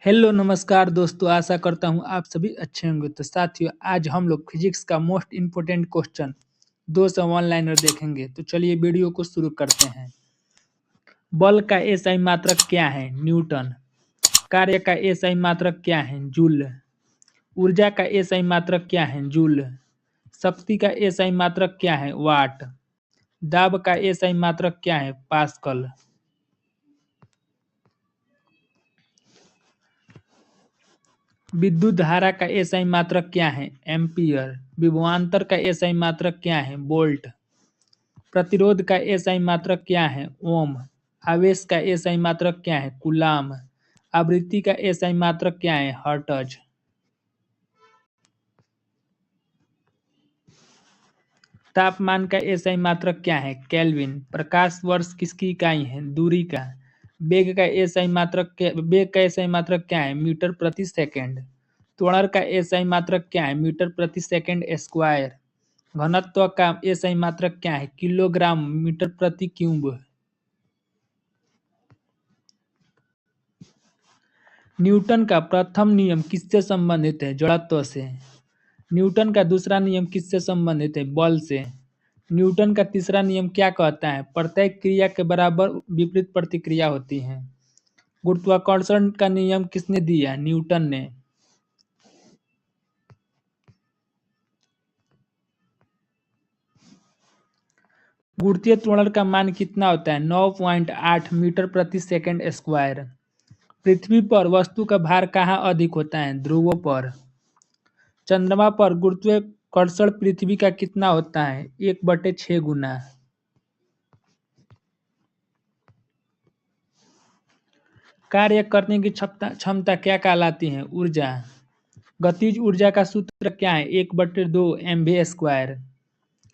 Hello नमस्कार दोस्तों, आशा करता हूँ आप सभी अच्छे होंगे। तो साथियों, आज हम लोग फिजिक्स का most important question 200 one liner देखेंगे। तो चलिए वीडियो को शुरू करते हैं। बल का एसआई मात्रक क्या है? न्यूटन। कार्य का एसआई मात्रक क्या है? जूल। ऊर्जा का एसआई मात्रक क्या है? जूल। शक्ति का एसआई मात्रक क्या है? वाट। दाब का एसआई मात्रक क्या है? पास्कल। विद्युत धारा का एसआई मात्रक क्या है? एम्पियर। विभवांतर का एसआई मात्रक क्या है? वोल्ट। प्रतिरोध का एसआई मात्रक क्या है? ओम। आवेश का एसआई मात्रक क्या है? कूलाम। आवृत्ति का एसआई मात्रक क्या है? हर्ट्ज। तापमान का एसआई मात्रक क्या है? केल्विन। प्रकाश वर्ष किसकी इकाई है? दूरी का। वेग का एसआई मात्रक क्या है? मीटर प्रति सेकंड। त्वरण का एसआई मात्रक क्या है? मीटर प्रति सेकंड स्क्वायर। घनत्व का एसआई मात्रक क्या है? किलोग्राम मीटर प्रति क्यूब। न्यूटन का प्रथम नियम किससे संबंधित है? जड़त्व से। न्यूटन का दूसरा नियम किससे संबंधित है? बल से। न्यूटन का तीसरा नियम क्या कहता है? प्रत्येक क्रिया के बराबर विपरीत प्रतिक्रिया होती है। गुरुत्वाकर्षण का नियम किसने दिया? न्यूटन ने। गुरुत्वीय त्वरण का मान कितना होता है? 9.8 मीटर प्रति सेकंड स्क्वायर। पृथ्वी पर वस्तु का भार कहाँ अधिक होता है? ध्रुवों पर। चंद्रमा पर गुरुत्वाकर्षण पृथ्वी का कितना होता है? 1/6 गुना। कार्य करने की क्षमता क्या कहलाती है? ऊर्जा। गतिज ऊर्जा का सूत्र क्या है? 1/2 mv²।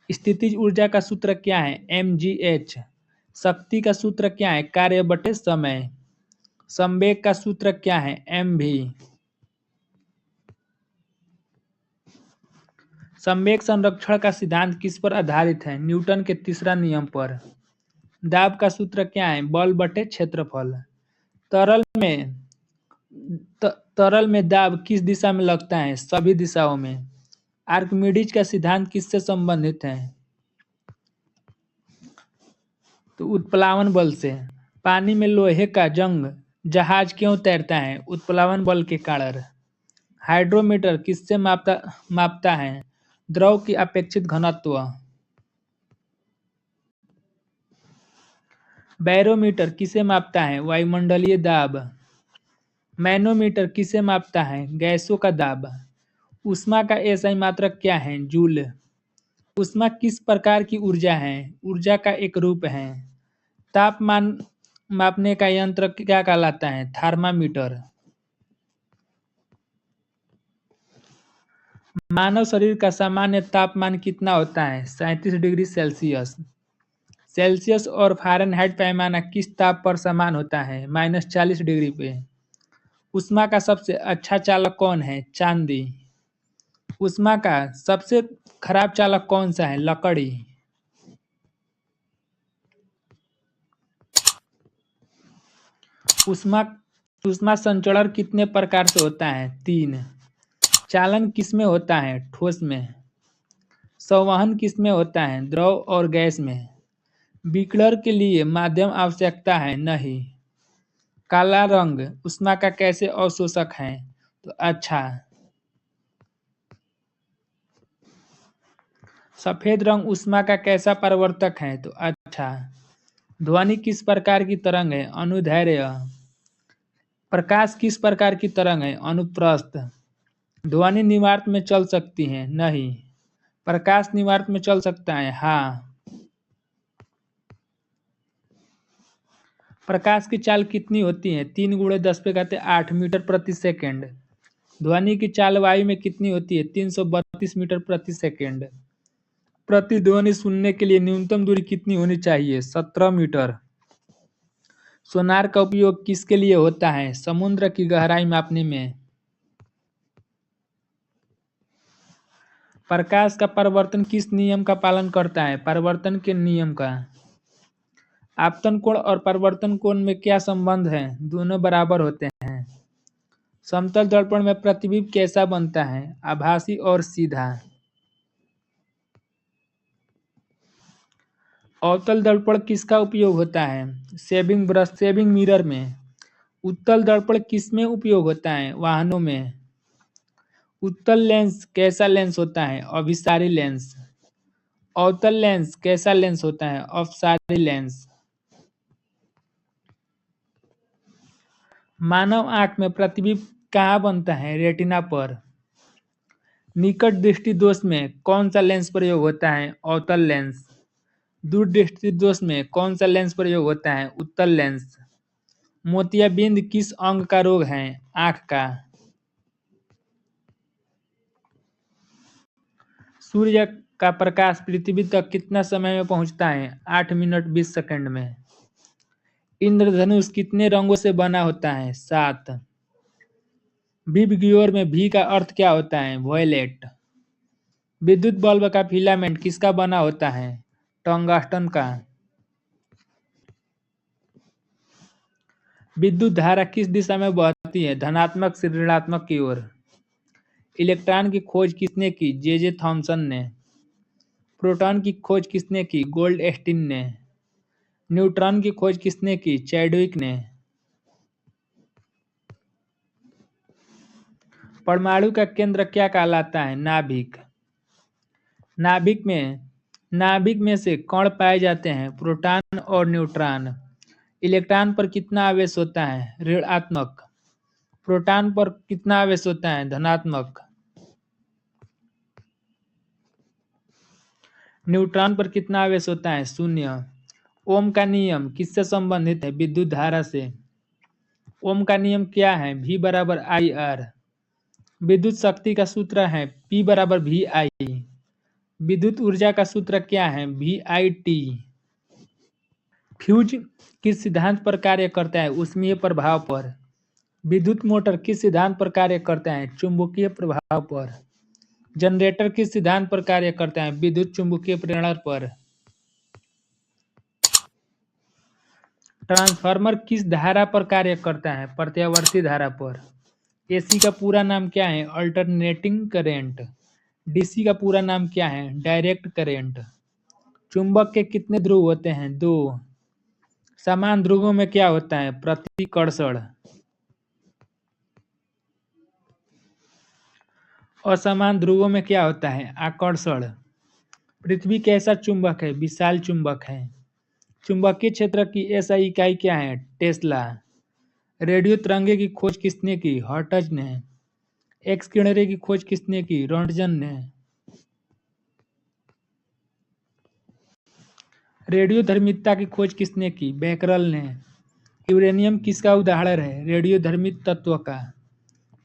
स्थितिज ऊर्जा का सूत्र क्या है? mgh। शक्ति का सूत्र क्या है? कार्य बटे समय। संवेग का सूत्र क्या है? mv। संवेग संरक्षण का सिद्धांत किस पर आधारित है? न्यूटन के तीसरा नियम पर। दाब का सूत्र क्या है? बल बटे क्षेत्रफल। तरल में तरल में दाब किस दिशा में लगता है? सभी दिशाओं में। आर्किमिडीज का सिद्धांत किससे संबंधित है? तो उत्प्लावन बल से। पानी में लोहे का जंग जहाज क्यों तैरता है? उत्प्लावन बल के कारण। हाइड्रोमीटर किससे मापता है? द्रव की अपेक्षित घनत्व। बैरोमीटर किसे मापता है? वायुमंडलीय दाब। मैनोमीटर किसे मापता है? गैसों का दाब। ऊष्मा का एसआई मात्रक क्या है? जूल। ऊष्मा किस प्रकार की ऊर्जा है? ऊर्जा का एक रूप है। तापमान मापने का यंत्र क्या कहलाता है? थर्मामीटर। मानव शरीर का सामान्य तापमान कितना होता है? 37 डिग्री सेल्सियस। सेल्सियस और फ़ारेनहाइट पैमाना किस ताप पर समान होता है? -40 डिग्री पे। ऊष्मा का सबसे अच्छा चालक कौन है? चांदी। ऊष्मा का सबसे खराब चालक कौन सा है? लकड़ी। ऊष्मा ऊष्मा संचरण कितने प्रकार से होता है? 3। चालन किसमें होता है? ठोस में। संवहन किसमें होता है? द्रव और गैस में। विकिरण के लिए माध्यम आवश्यकता है? नहीं। काला रंग ऊष्मा का कैसे अवशोषक है? तो अच्छा। सफेद रंग ऊष्मा का कैसा परिवर्तक है? तो अच्छा। ध्वनि किस प्रकार की तरंग है? अनुदैर्घ्य। प्रकाश किस प्रकार की तरंग है? अनुप्रस्थ। ध्वनि निवार्त में चल सकती है? नहीं। प्रकाश निवार्त में चल सकता है? हाँ। प्रकाश की चाल कितनी होती है? 3 × 10⁻8 मीटर प्रति सेकंड। ध्वनि की चाल वायु में कितनी होती है? 332 मीटर प्रति सेकंड। प्रतिध्वनि सुनने के लिए न्यूनतम दूरी कितनी होनी चाहिए? 17 मीटर। सोनार का उपयोग किसके लिए होता है? समुद्र की गहराई मापने में। प्रकाश का परावर्तन किस नियम का पालन करता है? परावर्तन के नियम का। आपतन कोण और परावर्तन कोण में क्या संबंध है? दोनों बराबर होते हैं। समतल दर्पण में प्रतिबिंब कैसा बनता है? आभासी और सीधा। अवतल दर्पण किसका उपयोग होता है? शेविंग ब्रश, शेविंग मिरर में। उत्तल दर्पण किस में उपयोग होता है? वाहनों में। उत्तल लेंस कैसा लेंस होता है? अभिसारी लेंस। अवतल लेंस कैसा लेंस होता है? अपसारी लेंस। मानव आंख में प्रतिबिंब कहाँ बनता है? रेटिना पर। निकट दृष्टि दोष में कौन सा लेंस प्रयोग होता है? अवतल लेंस। दूर दृष्टि दोष में कौन सा लेंस प्रयोग होता है? उत्तल लेंस। मोतियाबिंद किस अंग का रोग है? आंख का। सूर्य का प्रकाश पृथ्वी तक कितना समय में पहुंचता है? 8 मिनट 20 सेकंड में। इंद्रधनुष कितने रंगों से बना होता है? 7। विबग्योर में भी का अर्थ क्या होता है? वॉयलेट। विद्युत बल्ब का फिलामेंट किसका बना होता है? टंगस्टन का। विद्युत धारा किस दिशा में बहती है? धनात्मक से ऋणात्मक की ओर। इलेक्ट्रॉन की खोज किसने की? जे थॉमसन ने। प्रोटॉन की खोज किसने की? गोल्डस्टीन ने। न्यूट्रॉन की खोज किसने की? चैडविक ने। परमाणु का केंद्र क्या कहलाता है? नाभिक। नाभिक में से कण पाए जाते हैं? प्रोटॉन और न्यूट्रॉन। इलेक्ट्रॉन पर कितना आवेश होता है? ऋणात्मक। प्रोटॉन पर कितना आवेश होता है? धनात्मक। न्यूट्रॉन पर कितना आवेश होता है? 0। ओम का नियम किससे संबंधित है? विद्युत धारा से। ओम का नियम क्या है? V बराबर IR। विद्युत शक्ति का सूत्र है P बराबर VI। विद्युत ऊर्जा का सूत्र क्या है? VIT। फ्यूज किस सिद्धांत पर कार्य करता है? ऊष्मीय प्रभाव पर। विद्युत मोटर किस सिद्धांत पर कार्य करता है? चुंबकीय प्रभाव पर। जनरेटर किस सिद्धांत पर कार्य करता है? विद्युत चुंबकीय प्रेरण पर। ट्रांसफार्मर किस धारा पर कार्य करता है? प्रत्यावर्ती धारा पर। एसी का पूरा नाम क्या है? Alternating current. डीसी का पूरा नाम क्या है? Direct current. चुंबक के कितने ध्रुव होते हैं? 2। समान ध्रुवों में क्या होता है? प्रतिकर्षण। असमान ध्रुवों में क्या होता है? आकर्षण। पृथ्वी कैसा चुंबक है? विशाल चुंबक है। चुंबकीय क्षेत्र की एसआई इकाई क्या है? टेस्ला। रेडियो तरंगे की खोज किसने की? हर्ट्ज ने। एक्स किरणें की खोज किसने की? रोंटगन ने। रेडियोधर्मिता की खोज किसने की? बैकरल ने। यूरेनियम किसका उदाहरण है? रेडियोधर्मी तत्व का।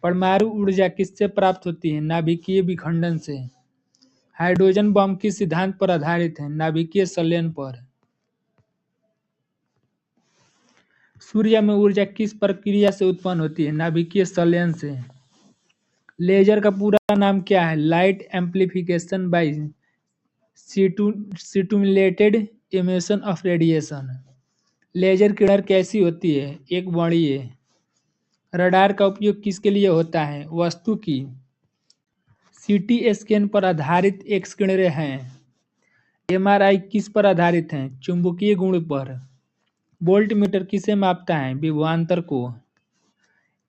परमाणु ऊर्जा किससे प्राप्त होती है? नाभिकीय विखंडन से। हाइड्रोजन बम किस सिद्धांत पर आधारित है? नाभिकीय संलयन पर। सूर्य में ऊर्जा किस प्रक्रिया से उत्पन्न होती है? नाभिकीय संलयन से। लेजर का पूरा नाम क्या है? Light amplification by simulated emission of radiation. Laser किरण कैसी होती है? एक वर्णीय। रडार का उपयोग किसके लिए होता है? वस्तु की। सीटी स्कैन पर आधारित एक्स किरणें हैं। एमआरआई किस पर आधारित है? चुंबकीय गुण पर। वोल्ट मीटर किसे मापता है? विभवांतर को।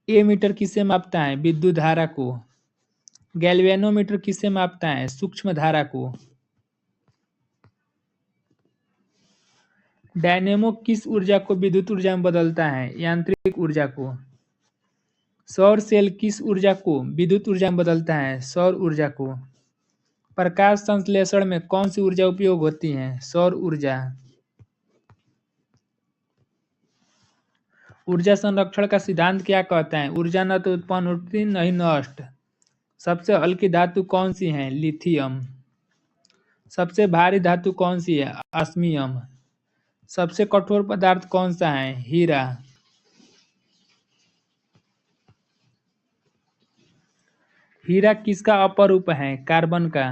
ए मीटर किसे मापता है? विद्युत धारा को। गैल्वेनोमीटर किसे मापता है? सूक्ष्म धारा को। डायनेमो किस ऊर्जा को विद्युत ऊर्जा में बदलता है? यांत्रिक ऊर्जा को। सौर सेल किस ऊर्जा को विद्युत ऊर्जा में बदलता है? सौर ऊर्जा को। प्रकाश संश्लेषण में कौन सी ऊर्जा उपयोग होती है? सौर ऊर्जा। ऊर्जा संरक्षण का सिद्धांत क्या कहता है? ऊर्जा न तो उत्पन्न होती न ही नष्ट। सबसे हल्की धातु कौन सी है? लिथियम। सबसे भारी धातु कौन सी है? ऑस्मियम। सबसे कठोर पदार्थ कौन सा है? हीरा। हीरा किसका अपरूप है? कार्बन का।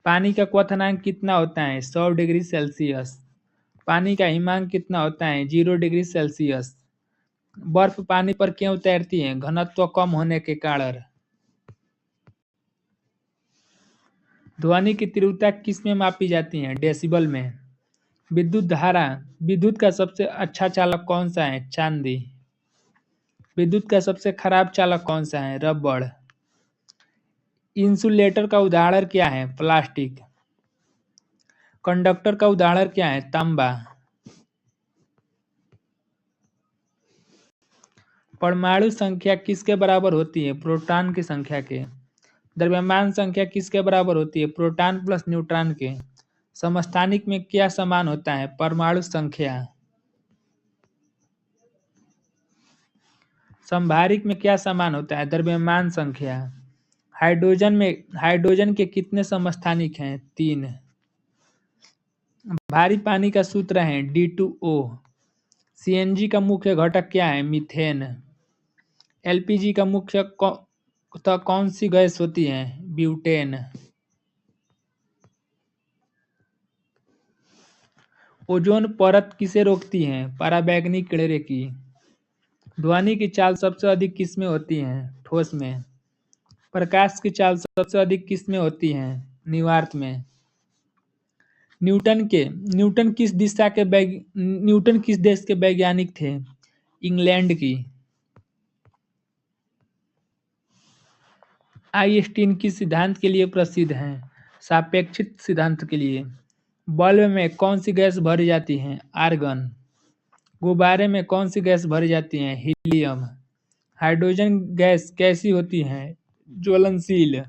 पानी का क्वथनांक कितना होता है? 100 डिग्री सेल्सियस। पानी का हिमांक कितना होता है? 0 डिग्री सेल्सियस। बर्फ पानी पर क्यों तैरती है? घनत्व कम होने के कारण। ध्वनि की तीव्रता किस में मापी जाती है? डेसिबल में। विद्युत धारा, विद्युत का सबसे अच्छा चालक कौन सा है? चांदी। विद्युत का सबसे खराब चालक कौन सा है? रबड़। इंसुलेटर का उदाहरण क्या है? प्लास्टिक। कंडक्टर का उदाहरण क्या है? तांबा। परमाणु संख्या किसके बराबर होती है? प्रोटॉन की संख्या के। द्रव्यमान संख्या किसके बराबर होती है? प्रोटॉन प्लस न्यूट्रॉन के। समस्थानिक में क्या समान होता है? परमाणु संख्या। संभारिक में क्या समान होता है? द्रव्यमान संख्या। हाइड्रोजन के कितने समस्थानिक हैं? 3। भारी पानी का सूत्र है D2O। सीएनजी का मुख्य घटक क्या है? मीथेन। एलपीजी का मुख्य कौन सी गैस होती है? ब्यूटेन। ओजोन परत किसे रोकती है? पराबैंगनी किरणें की। ध्वनि की चाल सबसे अधिक किस में होती है? ठोस में। प्रकाश की चाल सबसे अधिक किस में होती है? निर्वात में। न्यूटन किस देश के वैज्ञानिक थे? इंग्लैंड की। आइंस्टीन किस सिद्धांत के लिए प्रसिद्ध हैं? सापेक्षिक सिद्धांत के लिए। बल्ब में कौन सी गैस भरी जाती है? आर्गन। गुब्बारे में कौन सी गैस भरी जाती है? हीलियम। हाइड्रोजन गैस कैसी होती है? ज्वलनशील।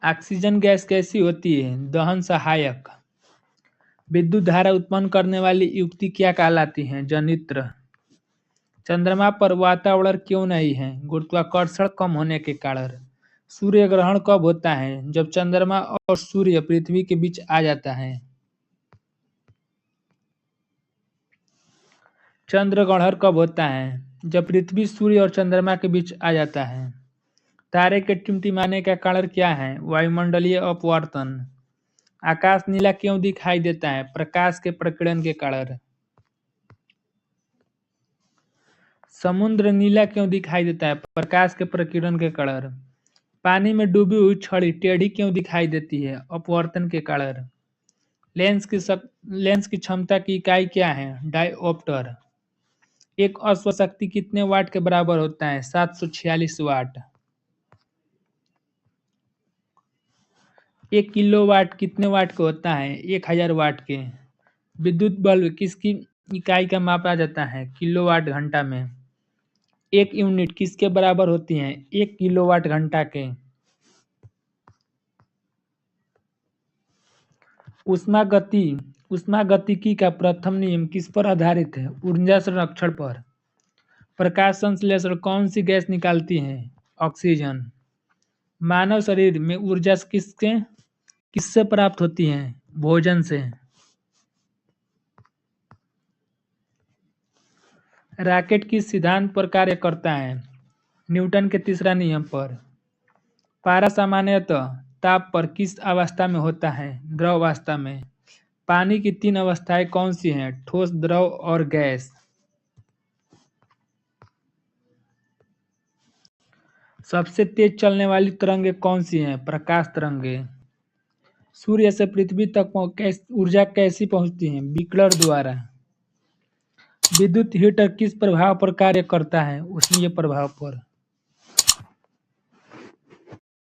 ऑक्सीजन गैस कैसी होती है? दहन सहायक। विद्युत धारा उत्पन्न करने वाली युक्ति क्या कहलाती है? जनित्र। चंद्रमा पर वातावरण क्यों नहीं है? गुरुत्वाकर्षण कम होने के कारण। सूर्य ग्रहण कब होता है? जब चंद्रमा और सूर्य पृथ्वी के बीच आ जाता है। चंद्र ग्रहण कब होता है? जब पृथ्वी सूर्य और चंद्रमा के बीच आ जाता है। तारे के टिमटिमाने का कारण क्या है? वायुमंडलीय अपवर्तन। आकाश नीला क्यों दिखाई देता है? प्रकाश के प्रकीर्णन के कारण। समुद्र नीला क्यों दिखाई देता है? प्रकाश के प्रकीर्णन के कारण। पानी में डूबी हुई छड़ी टेढ़ी क्यों दिखाई देती है? अपवर्तन के कारण। लेंस की क्षमता की इकाई क्या है? डायोप्टर। एक अश्व शक्ति कितने वाट के बराबर होता है? 746 वाट। 1 किलोवाट कितने वाट का होता है? 1000 वाट के। विद्युत बल्ब किसकी इकाई का मापा जाता है? किलोवाट घंटा में। एक यूनिट किसके बराबर होती है? 1 किलोवाट घंटा के। ऊष्मागतिकी का प्रथम नियम किस पर आधारित है? ऊर्जा संरक्षण पर। प्रकाश संश्लेषण कौन सी गैस निकालती है? ऑक्सीजन। मानव शरीर में ऊर्जा किससे प्राप्त होती है? भोजन से। रॉकेट किस सिद्धांत पर कार्य करता है? न्यूटन के तीसरा नियम पर। पारा सामान्यतः ताप पर किस अवस्था में होता है? द्रव अवस्था में। पानी की 3 अवस्थाएं कौन सी हैं? ठोस, द्रव और गैस। सबसे तेज चलने वाली तरंगें कौन सी हैं? प्रकाश तरंगें। सूर्य से पृथ्वी तक ऊर्जा कैसी पहुंचती है? विकिरण द्वारा। विद्युत हीटर किस प्रभाव पर कार्य करता है? उष्मीय प्रभाव पर।